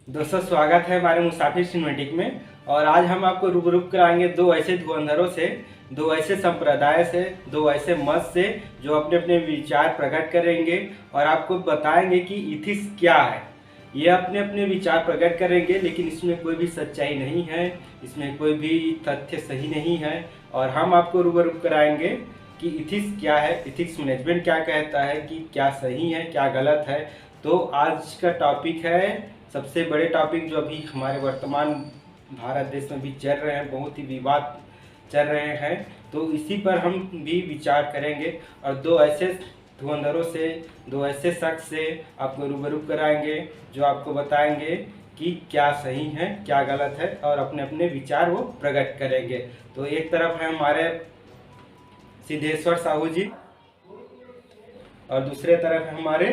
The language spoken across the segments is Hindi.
दोस्तों, स्वागत है हमारे मुसाफिर सिनेमैटिक में। और आज हम आपको रूबरू कराएंगे दो ऐसे धुरंधरों से, दो ऐसे संप्रदाय से, दो ऐसे मत से जो अपने अपने विचार प्रकट करेंगे और आपको बताएंगे कि इथिक्स क्या है। ये अपने अपने विचार प्रकट करेंगे, लेकिन इसमें कोई भी सच्चाई नहीं है, इसमें कोई भी तथ्य सही नहीं है। और हम आपको रूबरू कराएंगे कि इथिक्स क्या है, इथिक्स मैनेजमेंट क्या कहता है, कि क्या सही है क्या गलत है। तो आज का टॉपिक है सबसे बड़े टॉपिक जो अभी हमारे वर्तमान भारत देश में भी चल रहे हैं, बहुत ही विवाद चल रहे हैं। तो इसी पर हम भी विचार करेंगे और दो ऐसे धुरंधरों से, दो ऐसे शख्स से आपको रूबरू कराएंगे जो आपको बताएंगे कि क्या सही है क्या गलत है, और अपने अपने विचार वो प्रकट करेंगे। तो एक तरफ है हमारे सिद्धेश्वर साहू जी और दूसरे तरफ है हमारे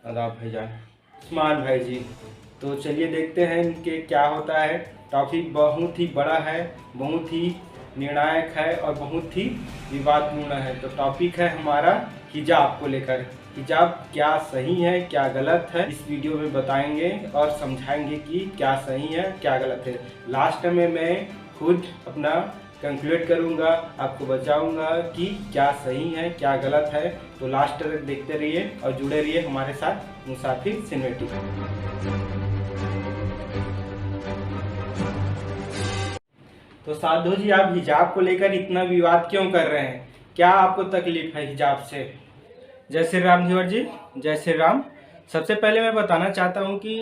आदाब भाईजान उस्मान भाई जी। तो चलिए देखते हैं इनके क्या होता है। टॉपिक बहुत ही बड़ा है, बहुत ही निर्णायक है और बहुत ही विवादपूर्ण है। तो टॉपिक है हमारा हिजाब को लेकर। हिजाब क्या सही है क्या गलत है, इस वीडियो में बताएंगे और समझाएंगे कि क्या सही है क्या गलत है। लास्ट में मैं खुद अपना कंक्लूड करूंगा, आपको बचाऊंगा कि क्या सही है क्या गलत है। तो लास्ट तक देखते रहिए और जुड़े रहिए हमारे साथ मुसाफिर सिनेमैटिक। तो साधु जी, आप हिजाब को लेकर इतना विवाद क्यों कर रहे हैं? क्या आपको तकलीफ है हिजाब से? जय श्री राम धीवर जी, जय श्री राम। सबसे पहले मैं बताना चाहता हूँ कि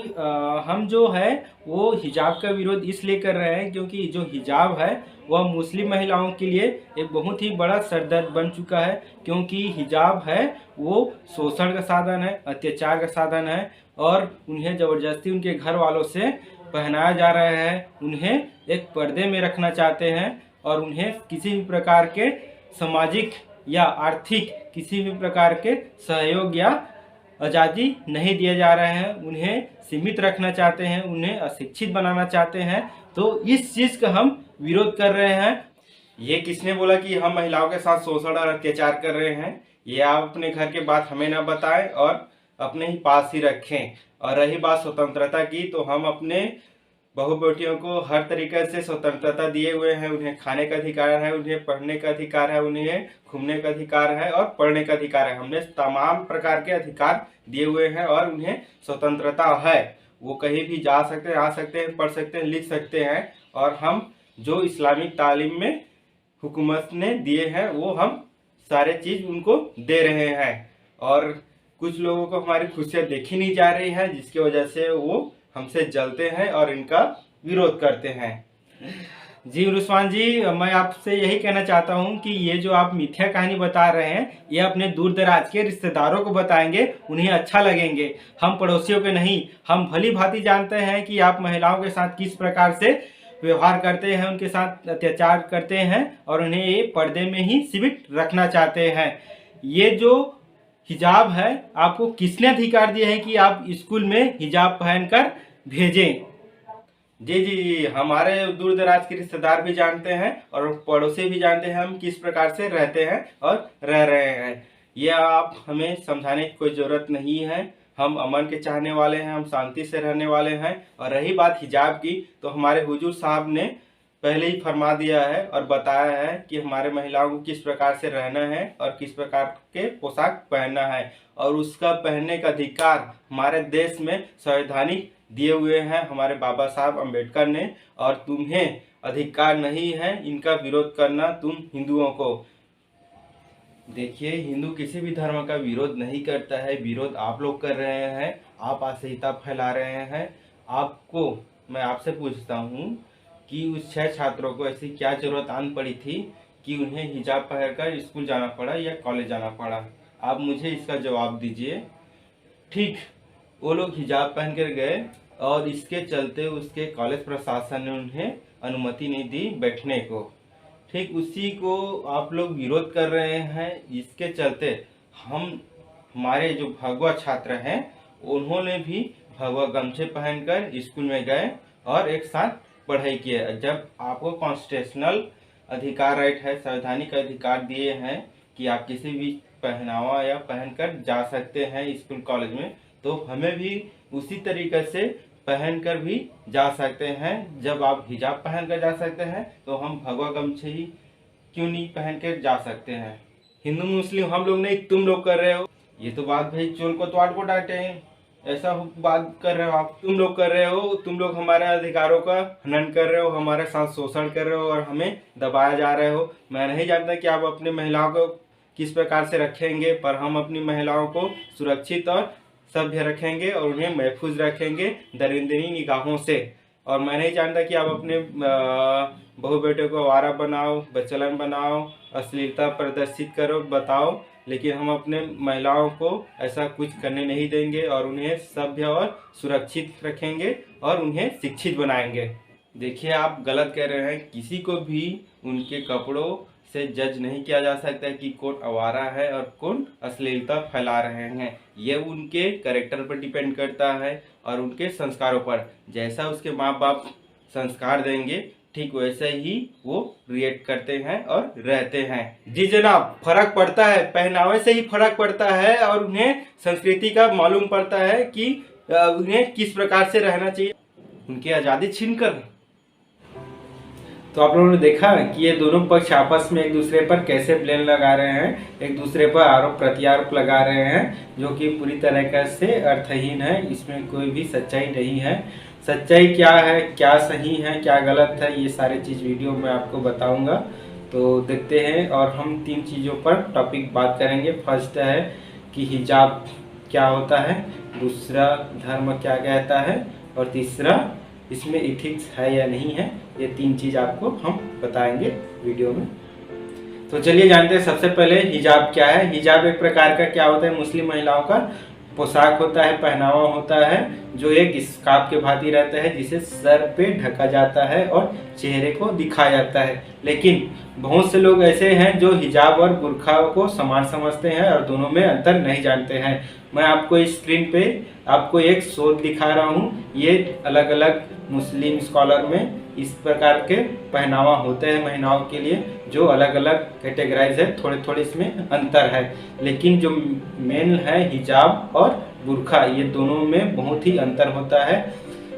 हम जो है वो हिजाब का विरोध इसलिए कर रहे हैं क्योंकि जो हिजाब है वह मुस्लिम महिलाओं के लिए एक बहुत ही बड़ा सरदर्द बन चुका है। क्योंकि हिजाब है वो शोषण का साधन है, अत्याचार का साधन है, और उन्हें ज़बरदस्ती उनके घर वालों से पहनाया जा रहा है। उन्हें एक पर्दे में रखना चाहते हैं और उन्हें किसी भी प्रकार के सामाजिक या आर्थिक किसी भी प्रकार के सहयोग या आज़ादी नहीं दिए जा रहे हैं। उन्हें सीमित रखना चाहते हैं, उन्हें अशिक्षित बनाना चाहते हैं। तो इस चीज़ का हम विरोध कर रहे हैं। ये किसने बोला कि हम महिलाओं के साथ शोषण और अत्याचार कर रहे हैं? ये आप अपने घर के बात हमें ना बताएं और अपने ही पास ही रखें। और रही बात स्वतंत्रता की, तो हम अपने बहू बेटियों को हर तरीके से स्वतंत्रता दिए हुए हैं। उन्हें खाने का अधिकार है, उन्हें पढ़ने का अधिकार है, उन्हें घूमने का अधिकार है और पढ़ने का अधिकार है। हमने तमाम प्रकार के अधिकार दिए हुए हैं और उन्हें स्वतंत्रता है। वो कहीं भी जा सकते हैं, आ सकते हैं, पढ़ सकते हैं, लिख सकते हैं। और हम जो इस्लामिक तालीम में हुकूमत ने दिए हैं वो हम सारे चीज़ उनको दे रहे हैं। और कुछ लोगों को हमारी खुशियाँ देखी नहीं जा रही है, जिसकी वजह से वो हमसे जलते हैं और इनका विरोध करते हैं। जी रुस्मान जी, मैं आपसे यही कहना चाहता हूं कि ये जो आप मिथ्या कहानी बता रहे हैं ये अपने दूर दराज के रिश्तेदारों को बताएंगे, उन्हें अच्छा लगेंगे। हम पड़ोसियों के नहीं। हम भली भांति जानते हैं कि आप महिलाओं के साथ किस प्रकार से व्यवहार करते हैं, उनके साथ अत्याचार करते हैं और उन्हें ये पर्दे में ही सीमित रखना चाहते हैं। ये जो हिजाब है, आपको किसने अधिकार दिया है कि आप स्कूल में हिजाब पहनकर भेजें? जी जी जी, हमारे दूर दराज के रिश्तेदार भी जानते हैं और पड़ोसी भी जानते हैं हम किस प्रकार से रहते हैं और रह रहे हैं। ये आप हमें समझाने की कोई ज़रूरत नहीं है। हम अमन के चाहने वाले हैं, हम शांति से रहने वाले हैं। और रही बात हिजाब की, तो हमारे हुजूर साहब ने पहले ही फरमा दिया है और बताया है कि हमारे महिलाओं को किस प्रकार से रहना है और किस प्रकार के पोशाक पहनना है। और उसका पहनने का अधिकार हमारे देश में संवैधानिक दिए हुए हैं हमारे बाबा साहब अम्बेडकर ने। और तुम्हें अधिकार नहीं है इनका विरोध करना, तुम हिंदुओं को। देखिए, हिंदू किसी भी धर्म का विरोध नहीं करता है, विरोध आप लोग कर रहे हैं। आप असहिता फैला रहे हैं। आपको मैं आपसे पूछता हूँ कि उस 6 छात्रों को ऐसी क्या जरूरत आन पड़ी थी कि उन्हें हिजाब पहनकर स्कूल जाना पड़ा या कॉलेज जाना पड़ा? आप मुझे इसका जवाब दीजिए। ठीक, वो लोग हिजाब पहन कर गए और इसके चलते उसके कॉलेज प्रशासन ने उन्हें अनुमति नहीं दी बैठने को। ठीक उसी को आप लोग विरोध कर रहे हैं। इसके चलते हमारे जो भगवा छात्र हैं उन्होंने भी भगवा गमछे पहनकर स्कूल में गए और एक साथ पढ़ाई किए। जब आपको कॉन्स्टिट्यूशनल अधिकार, राइट है, संवैधानिक अधिकार दिए हैं कि आप किसी भी पहनावा या पहनकर जा सकते हैं स्कूल कॉलेज में, तो हमें भी उसी तरीके से पहनकर भी जा सकते हैं। जब आप हिजाब पहनकर जा सकते हैं तो हम भगवा गमछी ही क्यों नहीं पहन कर जा सकते हैं? हिंदू मुस्लिम हम लोग नहीं, तुम लोग कर रहे हो। ये तो बात भाई चोर को तो आट को डांटे हैं, ऐसा बात कर रहे हो आप। तुम लोग कर रहे हो, तुम लोग हमारे अधिकारों का हनन कर रहे हो, हमारे साथ शोषण कर रहे हो और हमें दबाया जा रहे हो। मैं नहीं जानता कि आप अपनी महिलाओं को किस प्रकार से रखेंगे, पर हम अपनी महिलाओं को सुरक्षित और सभ्य रखेंगे और उन्हें महफूज रखेंगे दरिंदनी निगाहों से। और मैं नहीं जानता कि आप अपने बहू बेटे को आवारा बनाओ, बचलन बनाओ, अश्लीलता प्रदर्शित करो, बताओ, लेकिन हम अपने महिलाओं को ऐसा कुछ करने नहीं देंगे और उन्हें सभ्य और सुरक्षित रखेंगे और उन्हें शिक्षित बनाएंगे। देखिए, आप गलत कह रहे हैं। किसी को भी उनके कपड़ों से जज नहीं किया जा सकता कि कौन आवारा है और कौन अश्लीलता फैला रहे हैं। ये उनके कैरेक्टर पर डिपेंड करता है और उनके संस्कारों पर। जैसा उसके माँ बाप संस्कार देंगे, ठीक वैसे ही वो रिएक्ट करते हैं और रहते हैं। जी जनाब, फर्क पड़ता है, पहनावे से ही फर्क पड़ता है और उन्हें संस्कृति का मालूम पड़ता है कि उन्हें किस प्रकार से रहना चाहिए, उनकी आज़ादी छीनकर। तो आप लोगों ने देखा कि ये दोनों पक्ष आपस में एक दूसरे पर कैसे ब्लेम लगा रहे हैं, एक दूसरे पर आरोप प्रत्यारोप लगा रहे हैं, जो कि पूरी तरीके से अर्थहीन है। इसमें कोई भी सच्चाई नहीं है। सच्चाई क्या है, क्या सही है, क्या गलत है, ये सारी चीज़ वीडियो में आपको बताऊंगा। तो देखते हैं और हम 3 चीज़ों पर टॉपिक बात करेंगे। फर्स्ट है कि हिजाब क्या होता है, दूसरा धर्म क्या कहता है और तीसरा इसमें इथिक्स है या नहीं है। ये 3 चीज़ आपको हम बताएंगे वीडियो में। तो चलिए जानते हैं। सबसे पहले हिजाब क्या है। हिजाब एक प्रकार का क्या होता है, मुस्लिम महिलाओं का पोशाक होता है, पहनावा होता है, जो एक स्कार्फ के भांति रहता है, जिसे सर पे ढका जाता है और चेहरे को दिखाया जाता है। लेकिन बहुत से लोग ऐसे हैं जो हिजाब और बुर्का को समान समझते हैं और दोनों में अंतर नहीं जानते हैं। मैं आपको इस स्क्रीन पे आपको एक शोध दिखा रहा हूँ। ये अलग अलग मुस्लिम स्कॉलर में इस प्रकार के पहनावा होते हैं महिलाओं के लिए, जो अलग अलग कैटेगराइज है, थोड़े थोड़े इसमें अंतर है। लेकिन जो मेन है हिजाब और बुर्का, ये दोनों में बहुत ही अंतर होता है।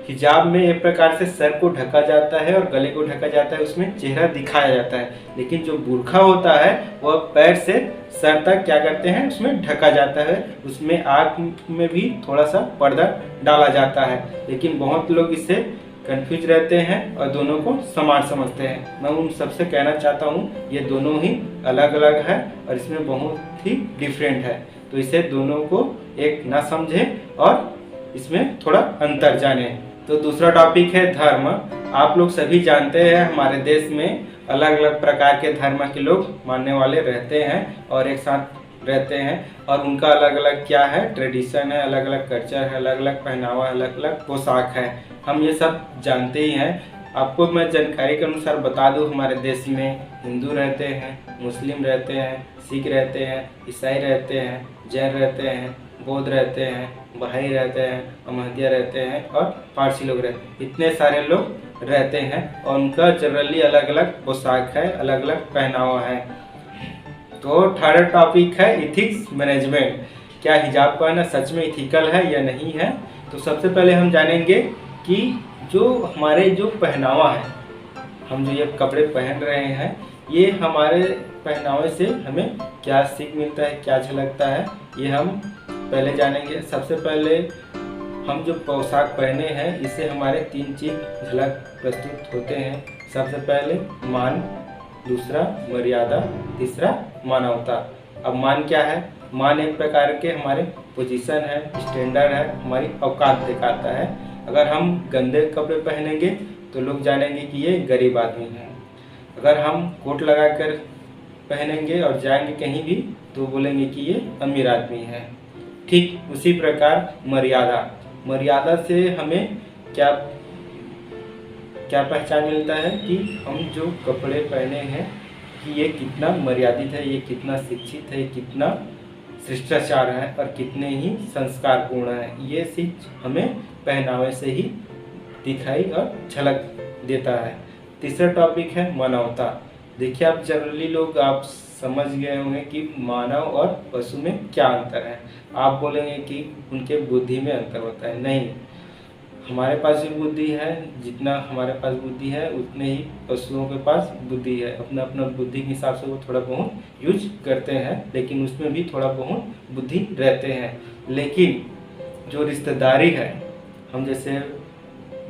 हिजाब में एक प्रकार से सर को ढका जाता है और गले को ढका जाता है, उसमें चेहरा दिखाया जाता है। लेकिन जो बुर्का होता है वह पैर से सर तक क्या करते हैं, उसमें ढका जाता है, उसमें आँख में भी थोड़ा सा पर्दा डाला जाता है। लेकिन बहुत लोग इससे कंफ्यूज रहते हैं और दोनों को समान समझते हैं। मैं उन सबसे कहना चाहता हूँ ये दोनों ही अलग अलग है और इसमें बहुत ही डिफरेंट है। तो इसे दोनों को एक ना समझें और इसमें थोड़ा अंतर जाने। तो दूसरा टॉपिक है धर्म। आप लोग सभी जानते हैं हमारे देश में अलग अलग प्रकार के धर्म के लोग मानने वाले रहते हैं और एक साथ रहते हैं और उनका अलग अलग क्या है, ट्रेडिशन है, अलग अलग कल्चर है, अलग अलग पहनावा, अलग अलग पोशाक है। हम ये सब जानते ही हैं। आपको मैं जानकारी के अनुसार बता दूं, हमारे देश में हिंदू रहते हैं, मुस्लिम रहते हैं, सिख रहते हैं, ईसाई रहते हैं, जैन रहते हैं, बौद्ध रहते हैं, बहाई रहते हैं, अहमदिया रहते हैं और पारसी लोग रहते हैं। इतने सारे लोग रहते हैं और उनका जनरली अलग अलग पोशाक है, अलग अलग पहनावा है। तो थर्ड टॉपिक है इथिक्स मैनेजमेंट। क्या हिजाब पहनना सच में इथिकल है या नहीं है। तो सबसे पहले हम जानेंगे कि जो हमारे जो पहनावा है, हम जो ये कपड़े पहन रहे हैं, ये हमारे पहनावे से हमें क्या सीख मिलता है, क्या अच्छा लगता है, ये हम पहले जानेंगे। सबसे पहले हम जो पोशाक पहने हैं, इससे हमारे 3 चीज़ झलक प्रस्तुत होते हैं। सबसे पहले मान, दूसरा मर्यादा, तीसरा मानवता। अब मान क्या है, मान एक प्रकार के हमारे पोजीशन है, स्टैंडर्ड है, हमारी औकात दिखाता है। अगर हम गंदे कपड़े पहनेंगे तो लोग जानेंगे कि ये गरीब आदमी है। अगर हम कोट लगाकर पहनेंगे और जाएंगे कहीं भी तो बोलेंगे कि ये अमीर आदमी है। ठीक उसी प्रकार मर्यादा, मर्यादा से हमें क्या क्या पहचान मिलता है कि हम जो कपड़े पहने हैं कि ये कितना मर्यादित है, ये कितना शिक्षित है, कितना शिष्टाचार है और कितने ही संस्कारपूर्ण है। ये चीज हमें पहनावे से ही दिखाई और झलक देता है। तीसरा टॉपिक है मानवता। देखिए, आप जनरली लोग आप समझ गए होंगे कि मानव और पशु में क्या अंतर है। आप बोलेंगे कि उनके बुद्धि में अंतर होता है। नहीं, हमारे पास भी बुद्धि है, जितना हमारे पास बुद्धि है उतने ही पशुओं के पास बुद्धि है। अपना अपना बुद्धि के हिसाब से वो थोड़ा बहुत यूज करते हैं, लेकिन उसमें भी थोड़ा बहुत बुद्धि रहते हैं। लेकिन जो रिश्तेदारी है, हम जैसे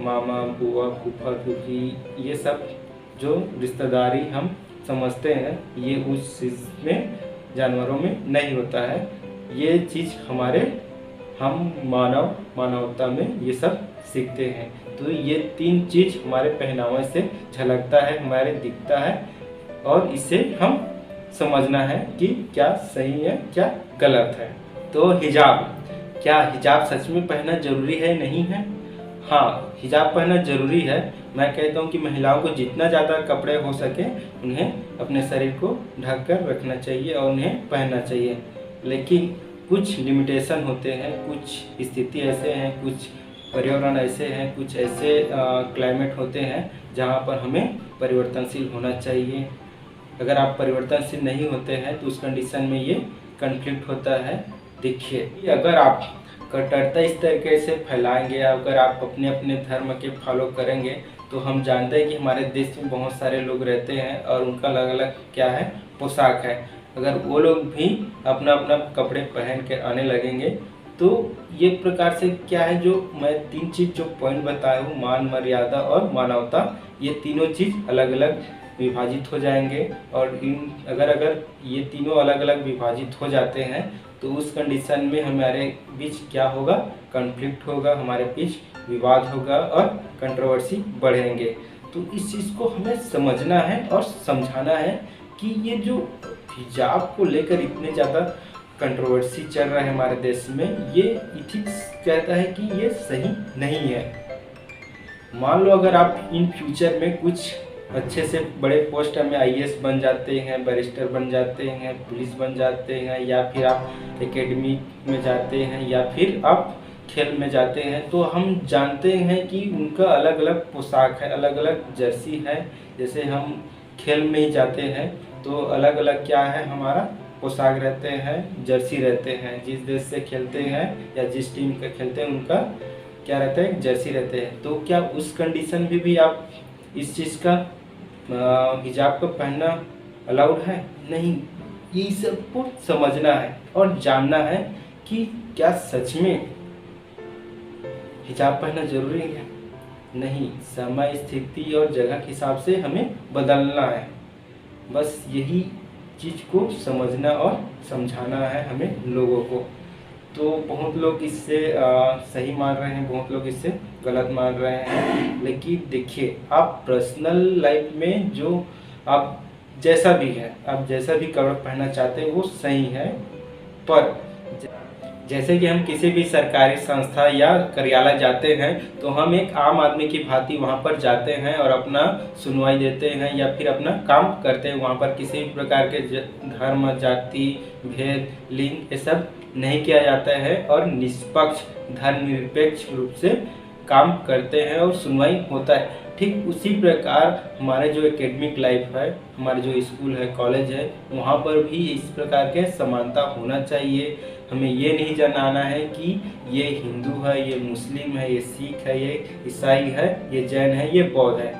मामा, बुआ, फूफा, फूफी, ये सब जो रिश्तेदारी हम समझते हैं, ये उस चीज़ में जानवरों में नहीं होता है। ये चीज़ हम मानवता में ये सब सीखते हैं। तो ये 3 चीज़ हमारे पहनावे से झलकता है, हमारे दिखता है, और इसे हम समझना है कि क्या सही है क्या गलत है। तो हिजाब, क्या हिजाब सच में पहनना जरूरी है नहीं है? हाँ, हिजाब पहनना जरूरी है। मैं कहता हूँ कि महिलाओं को जितना ज़्यादा कपड़े हो सके उन्हें अपने शरीर को ढक कर रखना चाहिए और उन्हें पहनना चाहिए। लेकिन कुछ लिमिटेशन होते हैं, कुछ स्थिति ऐसे हैं, कुछ पर्यावरण ऐसे हैं, कुछ ऐसे क्लाइमेट होते हैं जहाँ पर हमें परिवर्तनशील होना चाहिए। अगर आप परिवर्तनशील नहीं होते हैं तो उस कंडीशन में ये कन्फ्लिक्ट होता है। देखिए, अगर आप कट्टरता इस तरीके से फैलाएंगे, अगर आप अपने अपने धर्म के फॉलो करेंगे, तो हम जानते हैं कि हमारे देश में बहुत सारे लोग रहते हैं और उनका अलग अलग क्या है, पोशाक है। अगर वो लोग भी अपना अपना कपड़े पहन के आने लगेंगे तो ये प्रकार से क्या है, जो मैं 3 चीज़ जो पॉइंट बताया हूँ, मान, मर्यादा और मानवता, ये तीनों चीज़ अलग अलग विभाजित हो जाएंगे। और अगर ये तीनों अलग अलग विभाजित हो जाते हैं तो उस कंडीशन में हमारे बीच क्या होगा, कॉन्फ्लिक्ट होगा, हमारे बीच विवाद होगा और कंट्रोवर्सी बढ़ेंगे। तो इस चीज़ को हमें समझना है और समझाना है कि ये जो हिजाब को लेकर इतने ज़्यादा कंट्रोवर्सी चल रहा है हमारे देश में, ये इथिक्स कहता है कि ये सही नहीं है। मान लो अगर आप इन फ्यूचर में कुछ अच्छे से बड़े पोस्ट में आईएएस बन जाते हैं, बैरिस्टर बन जाते हैं, पुलिस बन जाते हैं, या फिर आप एकेडमी में जाते हैं, या फिर आप खेल में जाते हैं, तो हम जानते हैं कि उनका अलग अलग पोशाक है, अलग अलग जर्सी है। जैसे हम खेल में ही जाते हैं तो अलग अलग क्या है, हमारा पोशाक रहते हैं, जर्सी रहते हैं। जिस देश से खेलते हैं या जिस टीम का खेलते हैं उनका क्या रहता है, जर्सी रहते हैं। तो क्या उस कंडीशन में भी आप इस चीज़ का हिजाब को पहनना अलाउड है? नहीं। ये सबको समझना है और जानना है कि क्या सच में हिजाब पहनना जरूरी है? नहीं, समय, स्थिति और जगह के हिसाब से हमें बदलना है। बस यही चीज़ को समझना और समझाना है हमें लोगों को। तो बहुत लोग इससे सही मान रहे हैं, बहुत लोग इससे गलत मान रहे हैं। लेकिन देखिए, आप पर्सनल लाइफ में जो आप जैसा भी है, आप जैसा भी कपड़ा पहनना चाहते हैं वो सही है। पर जैसे कि हम किसी भी सरकारी संस्था या कार्यालय जाते हैं तो हम एक आम आदमी की भांति वहाँ पर जाते हैं और अपना सुनवाई देते हैं या फिर अपना काम करते हैं। वहाँ पर किसी भी प्रकार के धर्म, जाति, भेद, लिंग ये सब नहीं किया जाता है और निष्पक्ष, धर्मनिरपेक्ष रूप से काम करते हैं और सुनवाई होता है। ठीक उसी प्रकार हमारे जो एकेडमिक लाइफ है, हमारे जो स्कूल है, कॉलेज है, वहाँ पर भी इस प्रकार के समानता होना चाहिए। हमें ये नहीं जानना है कि ये हिंदू है, ये मुस्लिम है, ये सिख है, ये ईसाई है, ये जैन है, ये बौद्ध है।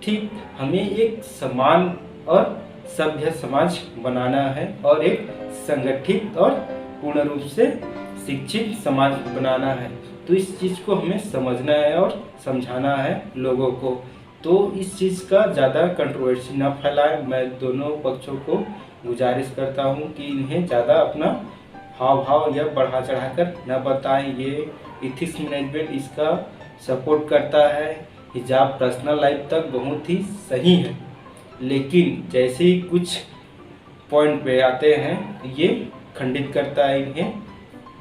ठीक हमें एक समान और सभ्य समाज बनाना है और एक संगठित और पूर्ण रूप से शिक्षित समाज बनाना है। तो इस चीज़ को हमें समझना है और समझाना है लोगों को। तो इस चीज़ का ज़्यादा कंट्रोवर्सी ना फैलाएं। मैं दोनों पक्षों को गुजारिश करता हूं कि इन्हें ज़्यादा अपना हाव भाव या बढ़ा चढ़ा कर न बताएं। ये इथिक्स मैनेजमेंट इसका सपोर्ट करता है। हिजाब पर्सनल लाइफ तक बहुत ही सही है, लेकिन जैसे ही कुछ पॉइंट पे आते हैं ये खंडित करता है, इन्हें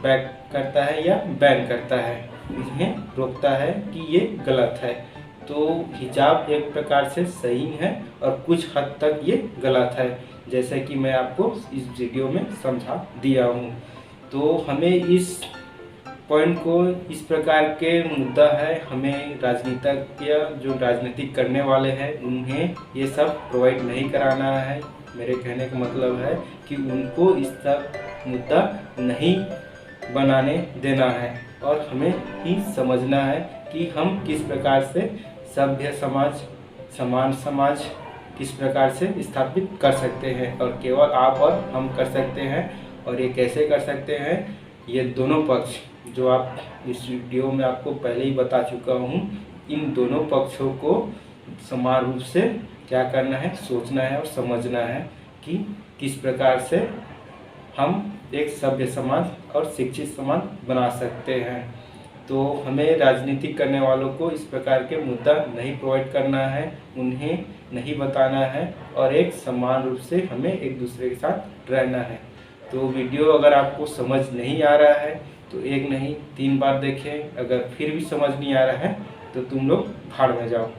बैक करता है या बैन करता है, इन्हें रोकता है कि ये गलत है। तो हिजाब एक प्रकार से सही है और कुछ हद तक ये गलत है, जैसे कि मैं आपको इस वीडियो में समझा दिया हूँ। तो हमें इस पॉइंट को, इस प्रकार के मुद्दा है, हमें राजनीतिज्ञ जो राजनीतिक करने वाले हैं उन्हें ये सब प्रोवाइड नहीं कराना है। मेरे कहने का मतलब है कि उनको इस तक मुद्दा नहीं बनाने देना है और हमें ही समझना है कि हम किस प्रकार से सभ्य समाज, समान समाज किस प्रकार से स्थापित कर सकते हैं, और केवल आप और हम कर सकते हैं। और ये कैसे कर सकते हैं, ये दोनों पक्ष जो आप इस वीडियो में आपको पहले ही बता चुका हूँ, इन दोनों पक्षों को समान रूप से क्या करना है, सोचना है और समझना है कि किस प्रकार से हम एक सभ्य समाज और शिक्षित समाज बना सकते हैं। तो हमें राजनीति करने वालों को इस प्रकार के मुद्दा नहीं प्रोवाइड करना है, उन्हें नहीं बताना है, और एक समान रूप से हमें एक दूसरे के साथ रहना है। तो वीडियो अगर आपको समझ नहीं आ रहा है तो एक नहीं 3 बार देखें, अगर फिर भी समझ नहीं आ रहा है तो तुम लोग भाड़ में जाओ।